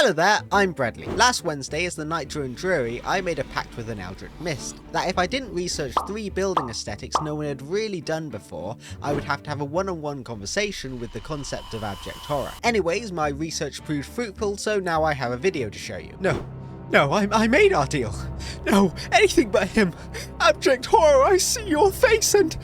Hello there, I'm Bradley. Last Wednesday, as the night drew dreary, I made a pact with an Eldritch Mist, that if I didn't research 3 building aesthetics no one had really done before, I would have to have a one-on-one conversation with the concept of abject horror. Anyways, my research proved fruitful, so now I have a video to show you. No, I made our deal. No, anything but him. Abject horror, I see your face and...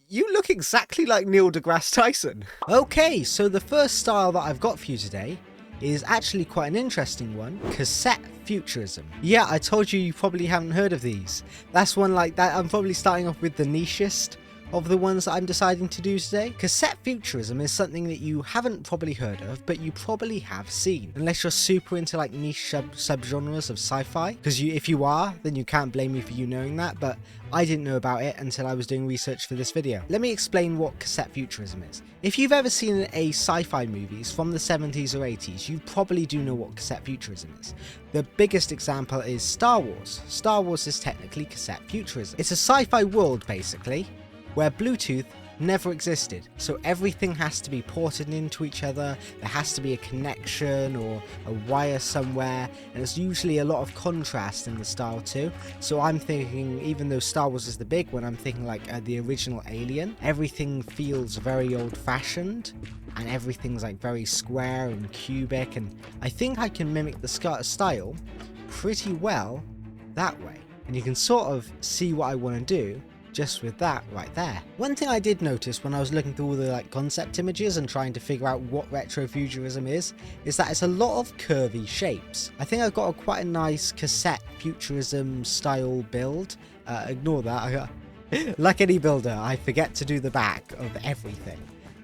You look exactly like Neil deGrasse Tyson. Okay, so the first style that I've got for you today is actually quite an interesting one, cassette futurism. Yeah, I told you you probably haven't heard of these. That's one like that. I'm probably starting off with the nichest of the ones that I'm deciding to do today. Cassette futurism is something that you haven't probably heard of, but you probably have seen, unless you're super into like niche subgenres of sci-fi, because if you are, then you can't blame me for you knowing that, but I didn't know about it until I was doing research for this video. Let me explain what cassette futurism is. If you've ever seen a sci-fi movies from the 70s or 80s, you probably do know what cassette futurism is. The biggest example is Star Wars. Star Wars is technically cassette futurism. It's a sci-fi world, basically, where Bluetooth never existed, so everything has to be ported into each other. There has to be a connection or a wire somewhere, and there's usually a lot of contrast in the style too. So I'm thinking, even though Star Wars is the big one, I'm thinking like the original Alien. Everything feels very old-fashioned and everything's like very square and cubic, and I think I can mimic the style pretty well that way, and you can sort of see what I want to do just with that right there. One thing I did notice when I was looking through all the like concept images and trying to figure out what retrofuturism is that it's a lot of curvy shapes. I think I've got quite a nice cassette futurism style build. Ignore that. Like any builder, I forget to do the back of everything.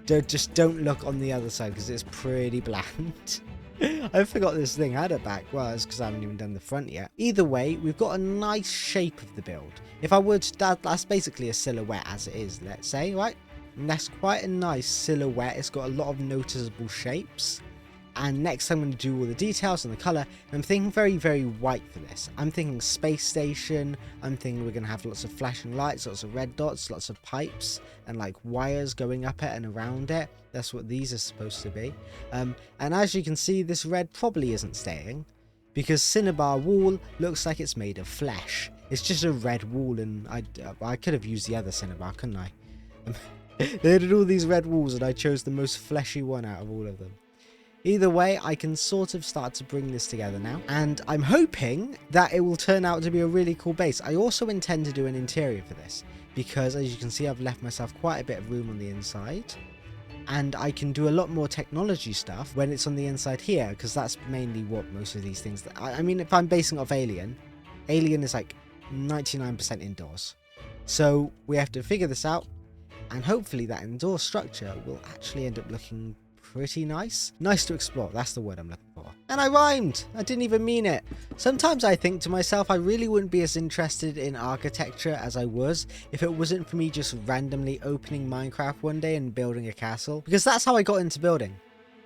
Just don't look on the other side because it's pretty bland. I forgot this thing had a back. Well, it's because I haven't even done the front yet. Either way, we've got a nice shape of the build. If I would, that's basically a silhouette as it is, let's say, right? And that's quite a nice silhouette. It's got a lot of noticeable shapes. And next I'm going to do all the details and the colour. I'm thinking very, very white for this. I'm thinking space station. I'm thinking we're going to have lots of flashing lights, lots of red dots, lots of pipes, and like wires going up it and around it. That's what these are supposed to be. And as you can see, this red probably isn't staying, because Cinnabar wall looks like it's made of flesh. It's just a red wall, and I could have used the other Cinnabar, couldn't I? They had all these red walls and I chose the most fleshy one out of all of them. Either way, I can sort of start to bring this together now, and I'm hoping that it will turn out to be a really cool base. I also intend to do an interior for this, because as you can see, I've left myself quite a bit of room on the inside, and I can do a lot more technology stuff when it's on the inside here, because that's mainly what most of these things... I mean, if I'm basing off Alien is like 99% indoors. So we have to figure this out, and hopefully that indoor structure will actually end up looking pretty nice. Nice to explore, that's the word I'm looking for. And I rhymed! I didn't even mean it. Sometimes I think to myself I really wouldn't be as interested in architecture as I was if it wasn't for me just randomly opening Minecraft one day and building a castle. Because that's how I got into building.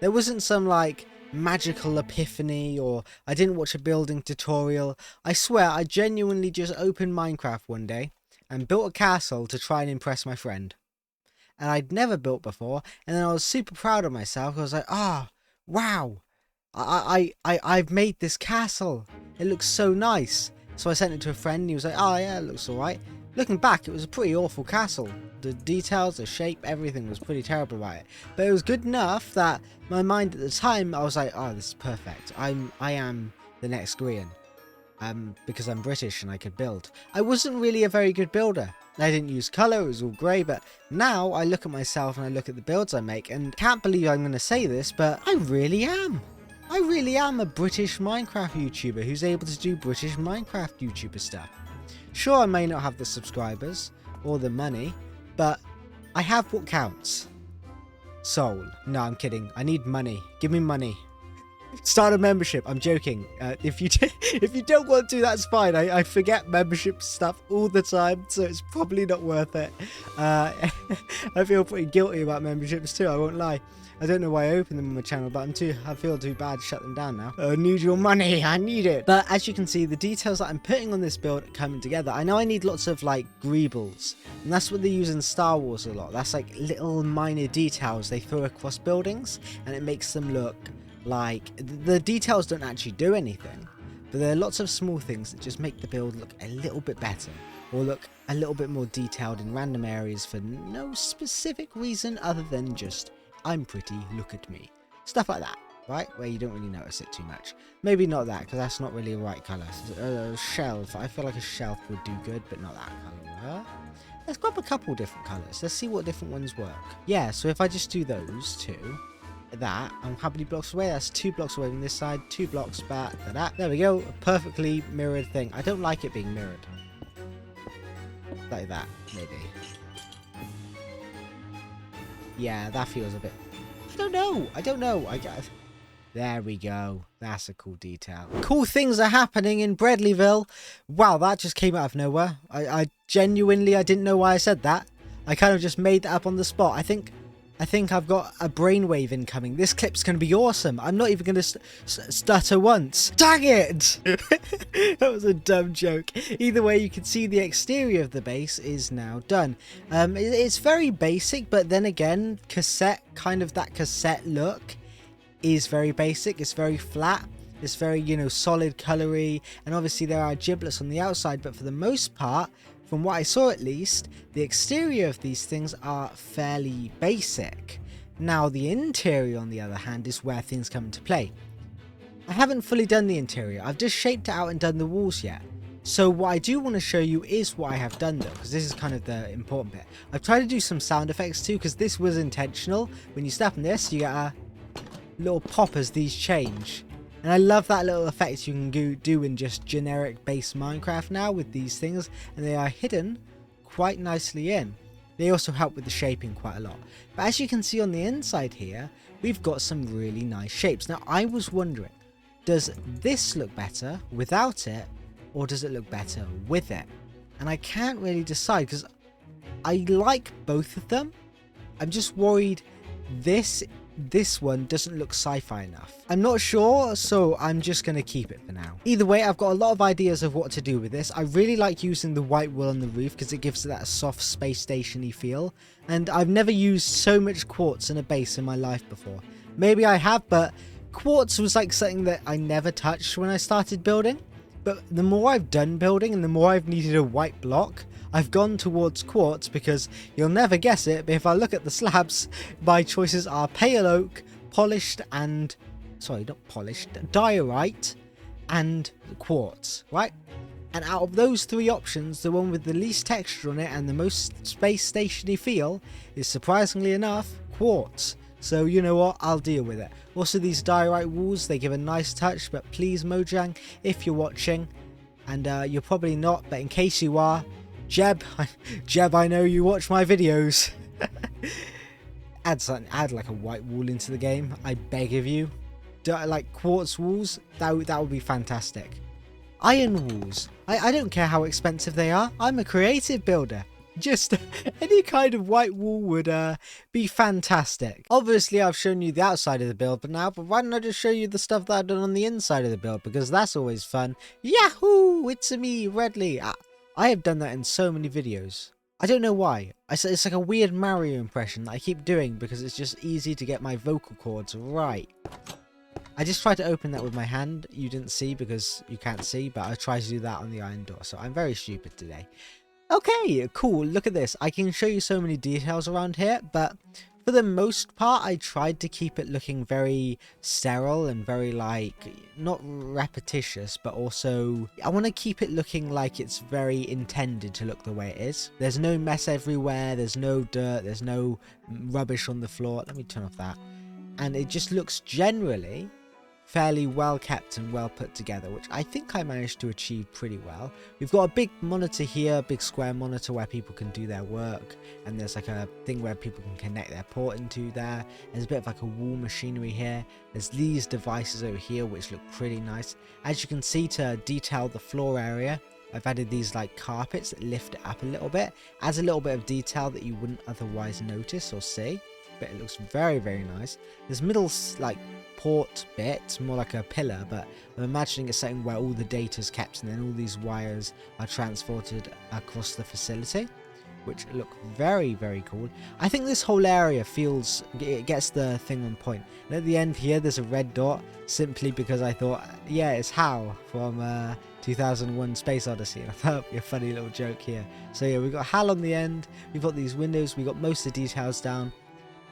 There wasn't some like magical epiphany, or I didn't watch a building tutorial. I swear I genuinely just opened Minecraft one day and built a castle to try and impress my friend. And I'd never built before, and then I was super proud of myself. I was like, wow, I've made this castle. It looks so nice. So I sent it to a friend, and he was like, oh yeah, it looks alright. Looking back, it was a pretty awful castle. The details, the shape, everything was pretty terrible about it. But it was good enough that my mind at the time, I was like, oh, this is perfect. I am the next Grian. Because I'm British and I could build. I wasn't really a very good builder. I didn't use colour, it was all grey, but now I look at myself and I look at the builds I make, and can't believe I'm going to say this, but I really am. I really am a British Minecraft YouTuber who's able to do British Minecraft YouTuber stuff. Sure, I may not have the subscribers or the money, but I have what counts. Soul. No, I'm kidding. I need money. Give me money. Start a membership. I'm joking. If you don't want to, that's fine. I forget membership stuff all the time, so it's probably not worth it. I feel pretty guilty about memberships too, I won't lie. I don't know why I opened them on my channel, but I feel too bad to shut them down now. I need your money, I need it. But as you can see, the details that I'm putting on this build are coming together. I know I need lots of like greebles, and that's what they use in Star Wars a lot. That's like little minor details they throw across buildings, and it makes them look Like, the details don't actually do anything, but there are lots of small things that just make the build look a little bit better, or look a little bit more detailed in random areas for no specific reason other than just, I'm pretty, look at me. Stuff like that, right? Where you don't really notice it too much. Maybe not that, because that's not really a right colour. Shelf, I feel like a shelf would do good, but not that colour. Let's grab a couple different colours. Let's see what different ones work. Yeah, so if I just do those two, that, and how many blocks away? That's 2 blocks away from this side, 2 blocks back, that. There we go, a perfectly mirrored thing. I don't like it being mirrored. Like that, maybe. Yeah, that feels a bit... I don't know. I guess. There we go. That's a cool detail. Cool things are happening in Bradleyville. Wow, that just came out of nowhere. I genuinely, I didn't know why I said that. I kind of just made that up on the spot. I think I've got a brainwave incoming. This clip's going to be awesome. I'm not even going to stutter once. Dang it! That was a dumb joke. Either way, you can see the exterior of the base is now done. It's very basic, but then again, Cassette, kind of that Cassette look is very basic. It's very flat. It's very, you know, solid colory. And obviously there are giblets on the outside, but for the most part, from what I saw at least, the exterior of these things are fairly basic. Now the interior on the other hand is where things come into play. I haven't fully done the interior, I've just shaped it out and done the walls yet. So what I do want to show you is what I have done though, because this is kind of the important bit. I've tried to do some sound effects too, because this was intentional. When you step on this, you get a little pop as these change. And I love that little effect you can do in just generic base Minecraft now with these things, and they are hidden quite nicely in. They also help with the shaping quite a lot. But as you can see on the inside here, we've got some really nice shapes. Now I was wondering, does this look better without it, or does it look better with it? And I can't really decide, because I like both of them. I'm just worried this one doesn't look sci-fi enough. I'm not sure, so I'm just going to keep it for now. Either way, I've got a lot of ideas of what to do with this. I really like using the white wool on the roof because it gives it that soft space station-y feel. And I've never used so much quartz in a base in my life before. Maybe I have, but quartz was like something that I never touched when I started building. But the more I've done building and the more I've needed a white block, I've gone towards quartz, because you'll never guess it, but if I look at the slabs, my choices are pale oak, polished and... sorry, not polished, diorite and quartz, right? And out of those three options, the one with the least texture on it and the most space station-y feel is, surprisingly enough, quartz. So you know what, I'll deal with it. Also, these diorite walls, they give a nice touch, but please Mojang, if you're watching, and you're probably not, but in case you are, Jeb, I know you watch my videos. Add like a white wall into the game, I beg of you. Like quartz walls, that would be fantastic. Iron walls, I don't care how expensive they are, I'm a creative builder. Just any kind of white wall would be fantastic. Obviously I've shown you the outside of the build but why don't I just show you the stuff that I've done on the inside of the build, because that's always fun. Yahoo! It's me, Redley. I have done that in so many videos. I don't know why. It's like a weird Mario impression that I keep doing because it's just easy to get my vocal cords right. I just tried to open that with my hand. You didn't see because you can't see, but I tried to do that on the iron door, so I'm very stupid today. Okay, cool, look at this. I can show you so many details around here, but for the most part, I tried to keep it looking very sterile and very, like, not repetitious, but also I want to keep it looking like it's very intended to look the way it is. There's no mess everywhere, there's no dirt, there's no rubbish on the floor. Let me turn off that. And it just looks generally fairly well kept and well put together, which I think I managed to achieve pretty well. We've got a big monitor here, a big square monitor where people can do their work, and there's like a thing where people can connect their port into there. There's a bit of like a wall machinery here. There's these devices over here which look pretty nice. As you can see, to detail the floor area, I've added these like carpets that lift it up a little bit, adds a little bit of detail that you wouldn't otherwise notice or see, but it looks very, very nice. This middle like port bit, more like a pillar, but I'm imagining it's something where all the data is kept and then all these wires are transported across the facility. which look very, very cool. I think this whole area it gets the thing on point. And at the end here, there's a red dot, simply because I thought, yeah, it's Hal from 2001 Space Odyssey, and I thought it'd be a funny little joke here. So yeah, we've got Hal on the end, we've got these windows, we've got most of the details down.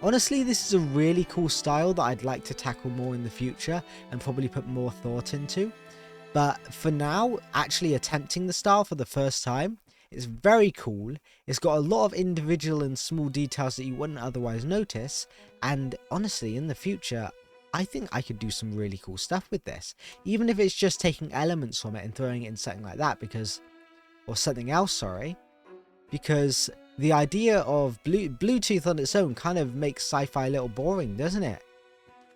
Honestly, this is a really cool style that I'd like to tackle more in the future and probably put more thought into. But for now, actually attempting the style for the first time, it's very cool. It's got a lot of individual and small details that you wouldn't otherwise notice. And honestly, in the future, I think I could do some really cool stuff with this. Even if it's just taking elements from it and throwing it in something like that, or something else, sorry. Because the idea of Bluetooth on its own kind of makes sci-fi a little boring, doesn't it?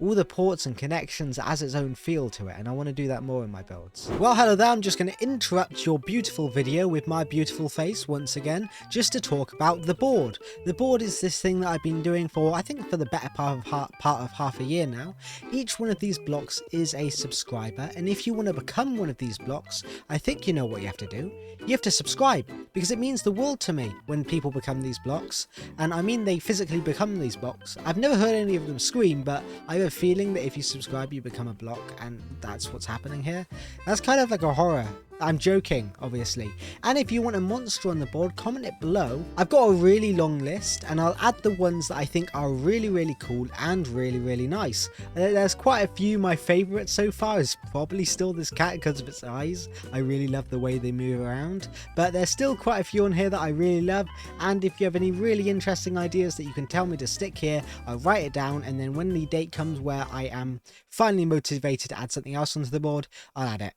All the ports and connections has its own feel to it, and I want to do that more in my builds. Well, hello there, I'm just going to interrupt your beautiful video with my beautiful face once again, just to talk about the board. The board is this thing that I've been doing for, I think, for the better part of half a year now. Each one of these blocks is a subscriber, and if you want to become one of these blocks, I think you know what you have to do. You have to subscribe, because it means the world to me when people become these blocks, and I mean they physically become these blocks. I've never heard any of them scream, but I have a feeling that if you subscribe you become a block, and that's what's happening here. That's kind of like a horror. I'm joking, obviously. And if you want a monster on the board, comment it below. I've got a really long list, and I'll add the ones that I think are really, really cool and really, really nice. There's quite a few. My favourite so far is probably still this cat because of its eyes. I really love the way they move around. But there's still quite a few on here that I really love. And if you have any really interesting ideas that you can tell me to stick here, I'll write it down. And then when the date comes where I am finally motivated to add something else onto the board, I'll add it.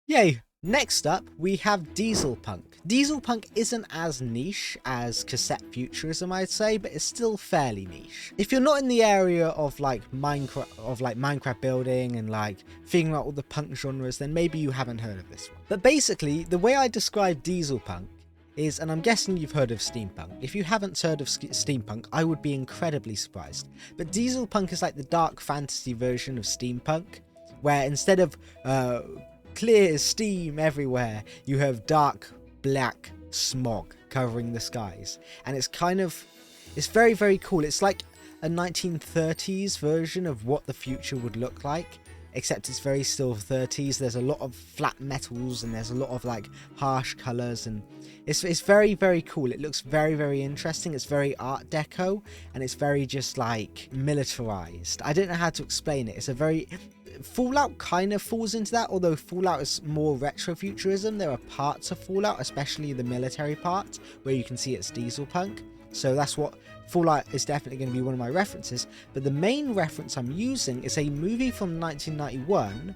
Yay! Next up, we have Diesel Punk. Diesel Punk isn't as niche as Cassette Futurism, I'd say, but it's still fairly niche. If you're not in the area of Minecraft building and like figuring out all the punk genres, then maybe you haven't heard of this one. But basically, the way I describe Diesel Punk is, and I'm guessing you've heard of steampunk. If you haven't heard of steampunk, I would be incredibly surprised. But Diesel Punk is like the dark fantasy version of steampunk, where instead of clear steam everywhere, you have dark black smog covering the skies, and it's very, very cool. It's like a 1930s version of what the future would look like, except it's very still 30s. There's a lot of flat metals and there's a lot of like harsh colors, and it's very, very cool. It looks very, very interesting. It's very art deco, and it's very just like militarized. I don't know how to explain it. It's a very Fallout kind of falls into that, although Fallout is more retrofuturism. There are parts of Fallout, especially the military part, where you can see it's diesel punk. So that's what Fallout is definitely going to be one of my references. But the main reference I'm using is a movie from 1991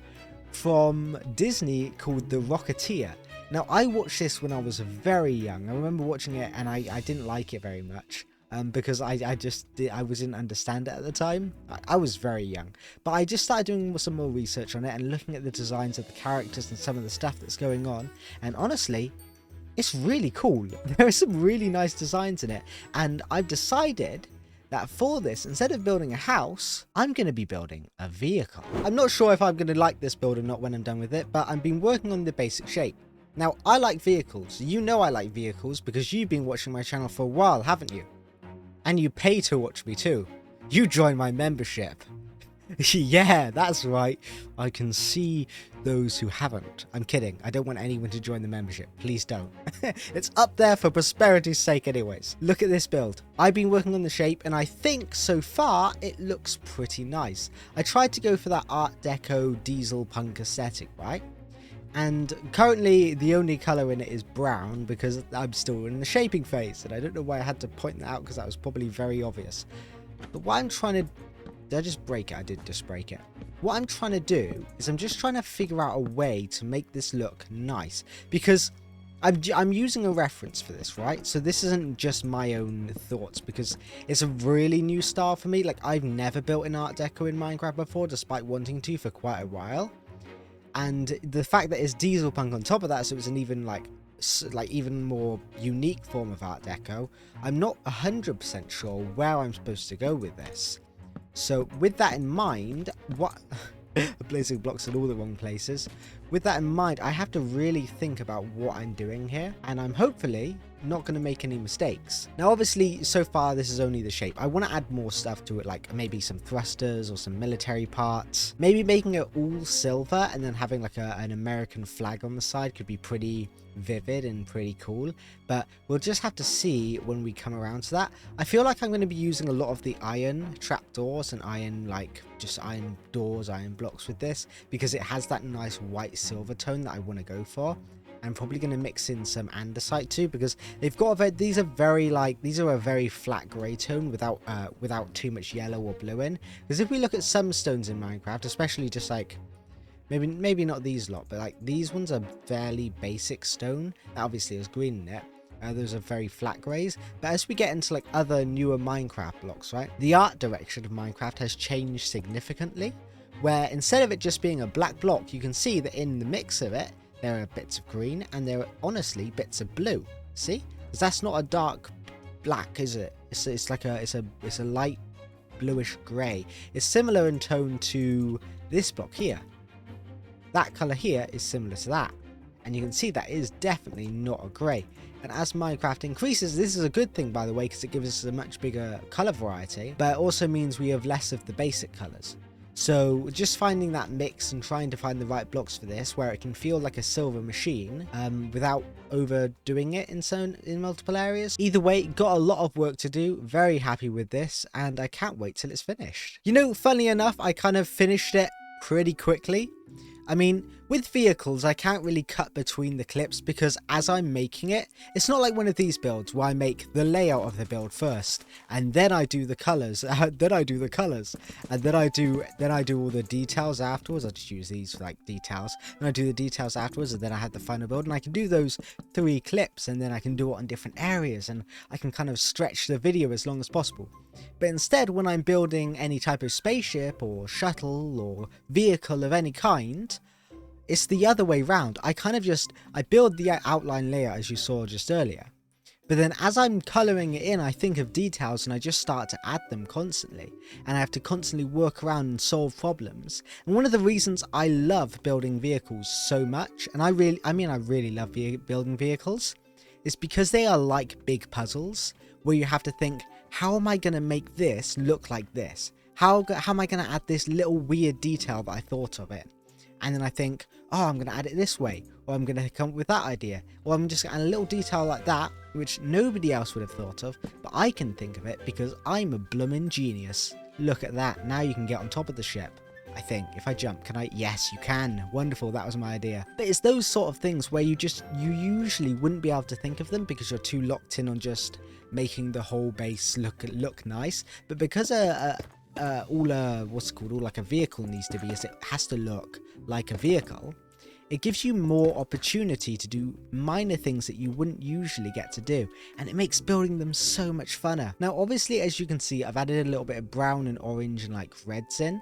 from Disney called The Rocketeer. Now, I watched this when I was very young. I remember watching it and I didn't like it very much. Because I didn't understand it at the time. I was very young, but I just started doing some more research on it and looking at the designs of the characters and some of the stuff that's going on, and honestly, it's really cool. There are some really nice designs in it, and I've decided that for this, instead of building a house, I'm going to be building a vehicle. I'm not sure if I'm going to like this build or not when I'm done with it, but I've been working on the basic shape. Now, I like vehicles. You know I like vehicles because you've been watching my channel for a while, haven't you? And you pay to watch me too. You join my membership. Yeah, that's right. I can see those who haven't. I'm kidding. I don't want anyone to join the membership. Please don't. It's up there for prosperity's sake anyways. Look at this build. I've been working on the shape, and I think so far it looks pretty nice. I tried to go for that Art Deco diesel punk aesthetic, right? And currently the only colour in it is brown because I'm still in the shaping phase, and I don't know why I had to point that out because that was probably very obvious. But what I'm trying to... Did I just break it? I did just break it. What I'm trying to do is I'm just trying to figure out a way to make this look nice, because I'm using a reference for this, right? So this isn't just my own thoughts, because it's a really new style for me. Like, I've never built an Art Deco in Minecraft before, despite wanting to for quite a while. And the fact that it's diesel punk on top of that, so it's an even even more unique form of Art Deco, I'm not 100% sure where I'm supposed to go with this. So with that in mind, I'm placing blocks in all the wrong places. With that in mind, I have to really think about what I'm doing here, and I'm hopefully not going to make any mistakes. Now obviously so far this is only the shape. I want to add more stuff to it, like maybe some thrusters or some military parts. Maybe making it all silver and then having like an American flag on the side could be pretty vivid and pretty cool, but we'll just have to see when we come around to that. I feel like I'm going to be using a lot of the iron trapdoors and iron, like just iron doors, iron blocks with this, because it has that nice white silver tone that I want to go for. I'm probably going to mix in some andesite too, because they've got these are a very flat grey tone without too much yellow or blue in. Because if we look at some stones in Minecraft, especially just like maybe not these lot, but like these ones are fairly basic stone that obviously has green in it. Those are very flat greys, but as we get into like other newer Minecraft blocks, right, the art direction of Minecraft has changed significantly, where instead of it just being a black block, you can see that in the mix of it there are bits of green and there are honestly bits of blue. See, because that's not a dark black, is it? It's like it's a light bluish grey. It's similar in tone to this block here. That color here is similar to that, and you can see that is definitely not a grey. And as Minecraft increases, this is a good thing, by the way, because it gives us a much bigger color variety, but it also means we have less of the basic colors. So just finding that mix and trying to find the right blocks for this, where it can feel like a silver machine without overdoing it in multiple areas. Either way, got a lot of work to do. Very happy with this, and I can't wait till it's finished. You know, funny enough, I kind of finished it pretty quickly. I mean, with vehicles, I can't really cut between the clips because as I'm making it, it's not like one of these builds where I make the layout of the build first and then I do the colors, and then I do all the details afterwards. I just use these for like details, and I do the details afterwards, and then I have the final build, and I can do those 3 clips, and then I can do it on different areas, and I can kind of stretch the video as long as possible. But instead, when I'm building any type of spaceship or shuttle or vehicle of any kind, it's the other way round. I build the outline layer as you saw just earlier. But then as I'm colouring it in, I think of details and I just start to add them constantly. And I have to constantly work around and solve problems. And one of the reasons I love building vehicles so much, and I really love building vehicles, is because they are like big puzzles where you have to think, how am I going to make this look like this? How am I going to add this little weird detail that I thought of it? And then I think, oh, I'm going to add it this way, or I'm going to come up with that idea, or I'm just going to add a little detail like that, which nobody else would have thought of, but I can think of it because I'm a bloomin' genius. Look at that. Now you can get on top of the ship. I think if I jump, can I? Yes, you can. Wonderful. That was my idea. But it's those sort of things where you usually wouldn't be able to think of them because you're too locked in on just making the whole base look nice. But because all like a vehicle needs to be, is it has to look like a vehicle, it gives you more opportunity to do minor things that you wouldn't usually get to do, and it makes building them so much funner. Now obviously, as you can see, I've added a little bit of brown and orange and like reds in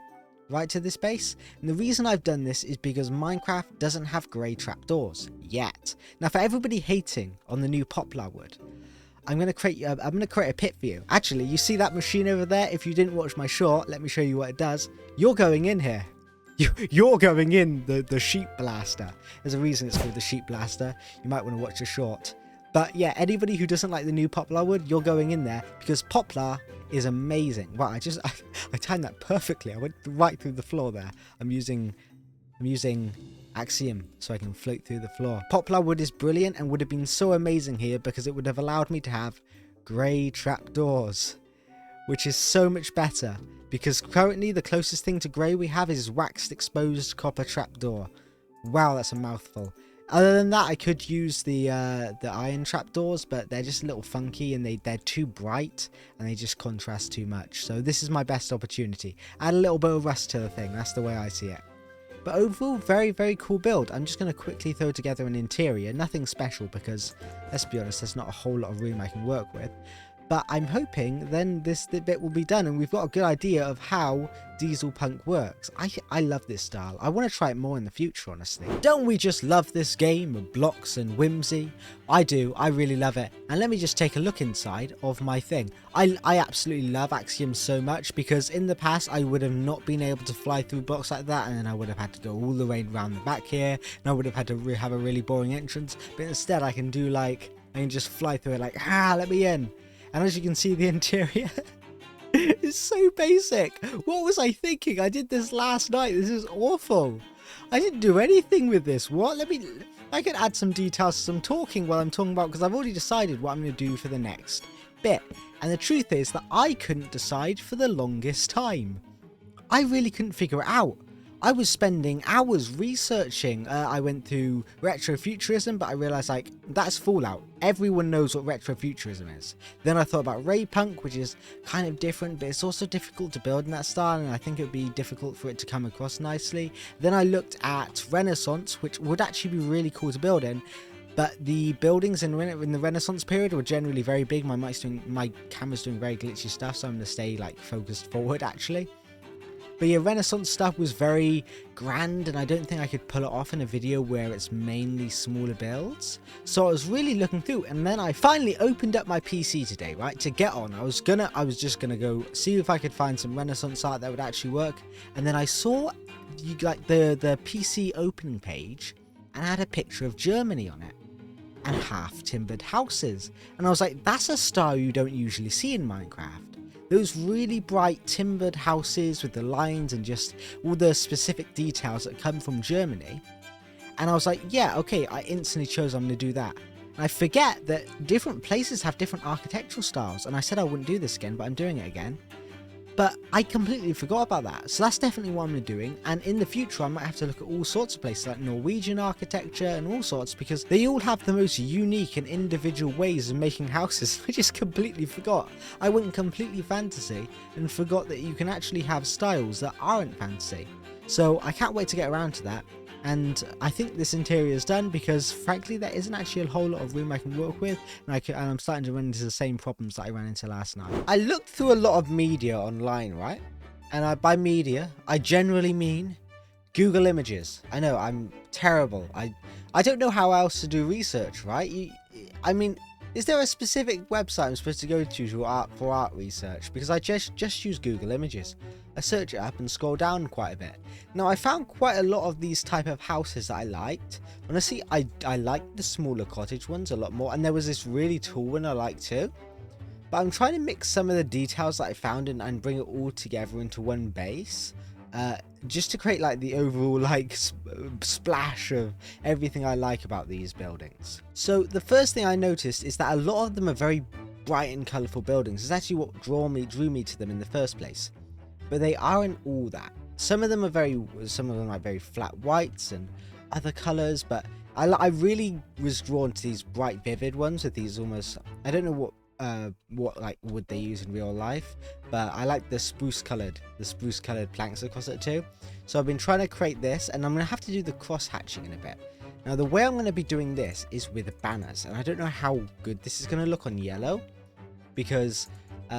right to this base, and the reason I've done this is because Minecraft doesn't have grey trapdoors yet. Now for everybody hating on the new poplar wood, I'm going to create a pit for you. Actually, you see that machine over there? If you didn't watch my short, let me show you what it does. You're going in here. You're going in the sheep blaster. There's a reason it's called the sheep blaster. You might want to watch the short. But yeah, anybody who doesn't like the new poplar wood, you're going in there because poplar is amazing. Wow, I timed that perfectly. I went right through the floor there. I'm using Axiom so I can float through the floor. Poplar wood is brilliant and would have been so amazing here because it would have allowed me to have grey trapdoors, which is so much better because currently the closest thing to grey we have is waxed exposed copper trapdoor. Wow, that's a mouthful. Other than that, I could use the iron trapdoors, but they're just a little funky and they're too bright and they just contrast too much. So this is my best opportunity. Add a little bit of rust to the thing. That's the way I see it. But overall, very, very cool build. I'm just going to quickly throw together an interior. Nothing special because, let's be honest, there's not a whole lot of room I can work with. But I'm hoping then this bit will be done and we've got a good idea of how Diesel Punk works. I love this style. I want to try it more in the future, honestly. Don't we just love this game of blocks and whimsy? I do. I really love it. And let me just take a look inside of my thing. I absolutely love Axiom so much because in the past I would have not been able to fly through blocks like that, and then I would have had to go all the way around the back here and I would have had to have a really boring entrance. But instead I can do like I can just fly through it like, let me in. And as you can see, the interior is so basic. What was I thinking? I did this last night. This is awful. I didn't do anything with this. What? I could add some details to some talking while I'm talking about, because I've already decided what I'm going to do for the next bit. And the truth is that I couldn't decide for the longest time. I really couldn't figure it out. I was spending hours researching. I went through retrofuturism, but I realised, like, that's Fallout. Everyone knows what retrofuturism is. Then I thought about ray punk, which is kind of different, but it's also difficult to build in that style, and I think it would be difficult for it to come across nicely. Then I looked at Renaissance, which would actually be really cool to build in, but the buildings in the Renaissance period were generally very big. My camera's doing very glitchy stuff, so I'm going to stay, like, focused forward, actually. But yeah, Renaissance stuff was very grand, and I don't think I could pull it off in a video where it's mainly smaller builds. So I was really looking through, and then I finally opened up my PC today, right, to get on. I was just gonna go see if I could find some Renaissance art that would actually work. And then I saw the PC opening page, and had a picture of Germany on it, and half timbered houses. And I was like, that's a style you don't usually see in Minecraft. Those really bright timbered houses with the lines and just all the specific details that come from Germany. And I was like, yeah, okay, I instantly chose I'm going to do that. And I forget that different places have different architectural styles. And I said I wouldn't do this again, but I'm doing it again. But I completely forgot about that. So that's definitely what I'm doing. And in the future, I might have to look at all sorts of places like Norwegian architecture and all sorts, because they all have the most unique and individual ways of making houses. I just completely forgot. I went completely fantasy and forgot that you can actually have styles that aren't fantasy. So I can't wait to get around to that. And I think this interior is done because, frankly, there isn't actually a whole lot of room I can work with, and I'm starting to run into the same problems that I ran into last night. I looked through a lot of media online, right? And by media, I generally mean Google Images. I know, I'm terrible. I don't know how else to do research, right? I mean, is there a specific website I'm supposed to go to for art research? Because I just use Google Images. I search it up and scroll down quite a bit. Now, I found quite a lot of these type of houses that I liked. Honestly, I liked the smaller cottage ones a lot more, and there was this really tall one I liked too. But I'm trying to mix some of the details that I found and bring it all together into one base, just to create like the overall like splash of everything I like about these buildings. So the first thing I noticed is that a lot of them are very bright and colourful buildings. It's actually what drew me to them in the first place. But they aren't all that. Some of them like very flat whites and other colours, but I really was drawn to these bright, vivid ones with these almost, I don't know what like wood they use in real life, but I like the spruce coloured planks across it too. So I've been trying to create this, and I'm gonna have to do the cross hatching in a bit. Now the way I'm gonna be doing this is with banners, and I don't know how good this is gonna look on yellow, because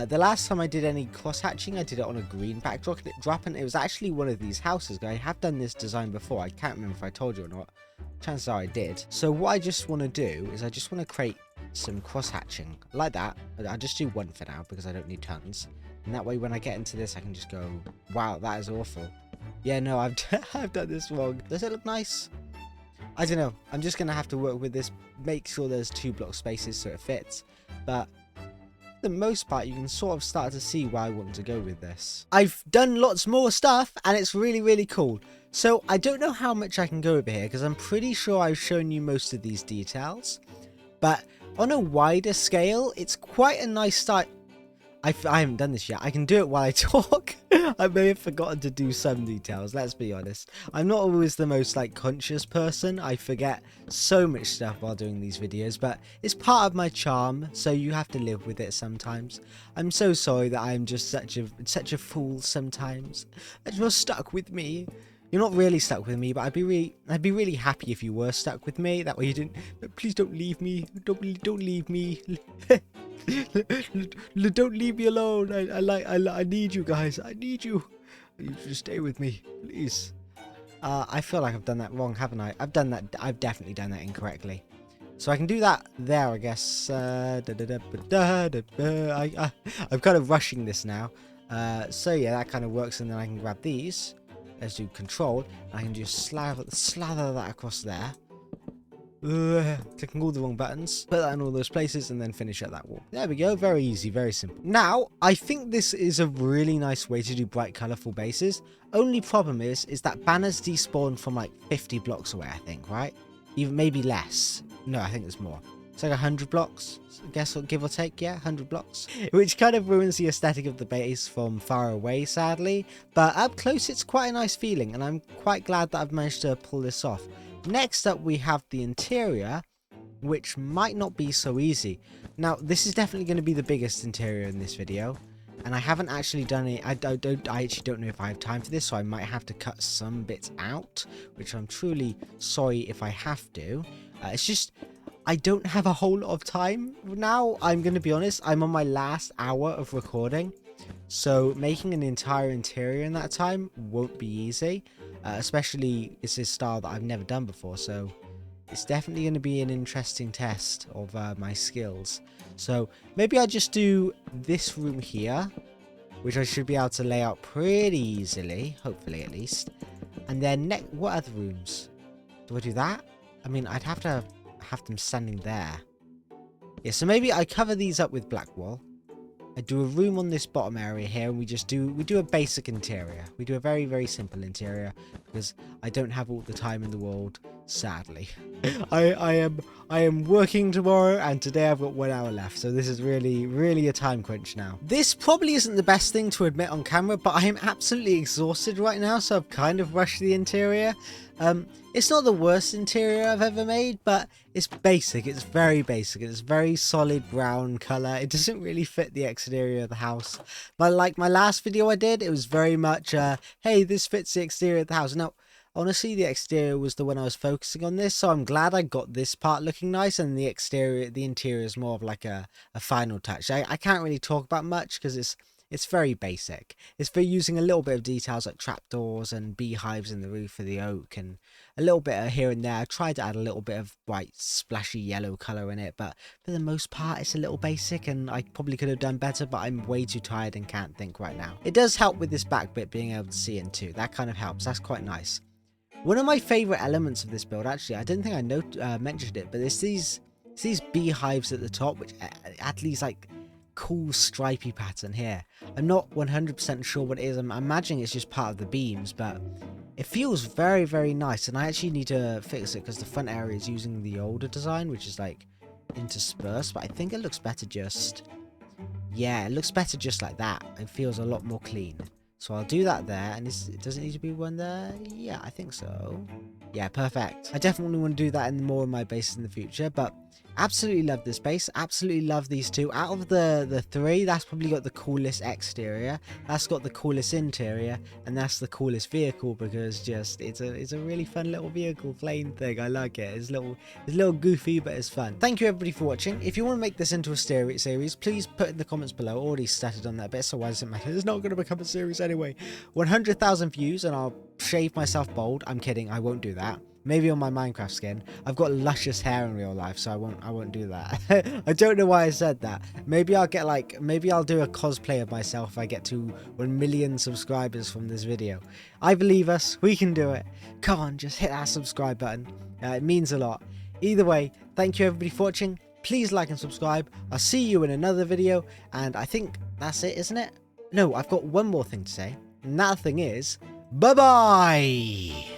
the last time I did any cross-hatching, I did it on a green backdrop, and it was actually one of these houses. I have done this design before. I can't remember if I told you or not. Chances are I did. So what I just want to do is I just want to create some cross-hatching like that. I'll just do one for now because I don't need tons. And that way when I get into this, I can just go, wow, that is awful. Yeah, no, I've done this wrong. Does it look nice? I don't know. I'm just going to have to work with this, make sure there's 2 block spaces so it fits. But the most part, you can sort of start to see where I want to go with this. I've done lots more stuff, and it's really, really cool. So I don't know how much I can go over here, because I'm pretty sure I've shown you most of these details. But on a wider scale, it's quite a nice style. I haven't done this yet. I can do it while I talk. I may have forgotten to do some details, let's be honest. I'm not always the most like conscious person. I forget so much stuff while doing these videos, but it's part of my charm, so you have to live with it sometimes. I'm so sorry that I'm just such a fool sometimes. That you're stuck with me. You're not really stuck with me, but I'd be really happy if you were stuck with me. That way you didn't. Please don't leave me. Don't leave me. Don't leave me alone. I need you guys. I need you. You just stay with me, please. I feel like I've done that wrong, haven't I? I've definitely done that incorrectly. So I can do that there, I guess. I'm kind of rushing this now. So yeah, that kind of works, and then I can grab these. Let's do control. I can just slather that across there. Clicking all the wrong buttons, put that in all those places, and then finish at that wall. There we go. Very easy, very simple. Now, I think this is a really nice way to do bright, colourful bases. Only problem is that banners despawn from like 50 blocks away, I think, right? Even maybe less. No, I think it's more. It's like 100 blocks, I guess, give or take, yeah, 100 blocks. Which kind of ruins the aesthetic of the base from far away, sadly. But up close, it's quite a nice feeling, and I'm quite glad that I've managed to pull this off. Next up, we have the interior, which might not be so easy. Now, this is definitely going to be the biggest interior in this video, and I haven't actually done it. I actually don't know if I have time for this, so I might have to cut some bits out, which I'm truly sorry if I have to. It's just, I don't have a whole lot of time now. I'm going to be honest, I'm on my last hour of recording, so making an entire interior in that time won't be easy. Especially it's a style that I've never done before, so it's definitely going to be an interesting test of my skills. So maybe I just do this room here, which I should be able to lay out pretty easily, hopefully at least. And then what other rooms? Do I do that? I mean, I'd have to have them standing there. Yeah, so maybe I cover these up with black wall. I do a room on this bottom area here, and we do a basic interior. We do a very, very simple interior because I don't have all the time in the world, sadly. I am working tomorrow, and today I've got 1 hour left, so this is really, really a time crunch now. This probably isn't the best thing to admit on camera, but I am absolutely exhausted right now, so I've kind of rushed the interior. It's not the worst interior I've ever made, but it's basic. It's very basic. It's very solid brown color. It doesn't really fit the exterior of the house. But like my last video I did, it was very much, hey, this fits the exterior of the house. Now, honestly, the exterior was the one I was focusing on this, so I'm glad I got this part looking nice, and the interior is more of like a final touch. I can't really talk about much because it's very basic. It's for using a little bit of details like trapdoors and beehives in the roof of the oak, and a little bit of here and there. I tried to add a little bit of bright splashy yellow colour in it, but for the most part it's a little basic, and I probably could have done better, but I'm way too tired and can't think right now. It does help with this back bit being able to see into. That kind of helps. That's quite nice. One of my favourite elements of this build, actually, I don't think I mentioned it, but it's these beehives at the top, which add these like cool stripy pattern here. I'm not 100% sure what it is. I'm imagining it's just part of the beams, but it feels very, very nice, and I actually need to fix it because the front area is using the older design, which is like interspersed, but I think it looks better just, yeah, it looks better just like that. It feels a lot more clean. So I'll do that there, and does it need to be one there? Yeah, I think so. Yeah, perfect. I definitely want to do that in more of my bases in the future, but absolutely love this base. Absolutely love these two. Out of the three, that's probably got the coolest exterior. That's got the coolest interior, and that's the coolest vehicle because just it's a really fun little vehicle plane thing. I like it. It's a little goofy, but it's fun. Thank you everybody for watching. If you want to make this into a series, please put in the comments below. I already started on that bit, so why does it matter? It's not going to become a series anyway. 100,000 views, and I'll shave myself bald. I'm kidding. I won't do that. Maybe on my Minecraft skin. I've got luscious hair in real life, so I won't do that. I don't know why I said that. Maybe I'll do a cosplay of myself if I get to 1 million subscribers from this video. I believe us. We can do it. Come on, just hit that subscribe button. It means a lot. Either way, thank you everybody for watching. Please like and subscribe. I'll see you in another video, and I think that's it, isn't it? No, I've got one more thing to say, and that thing is, bye-bye!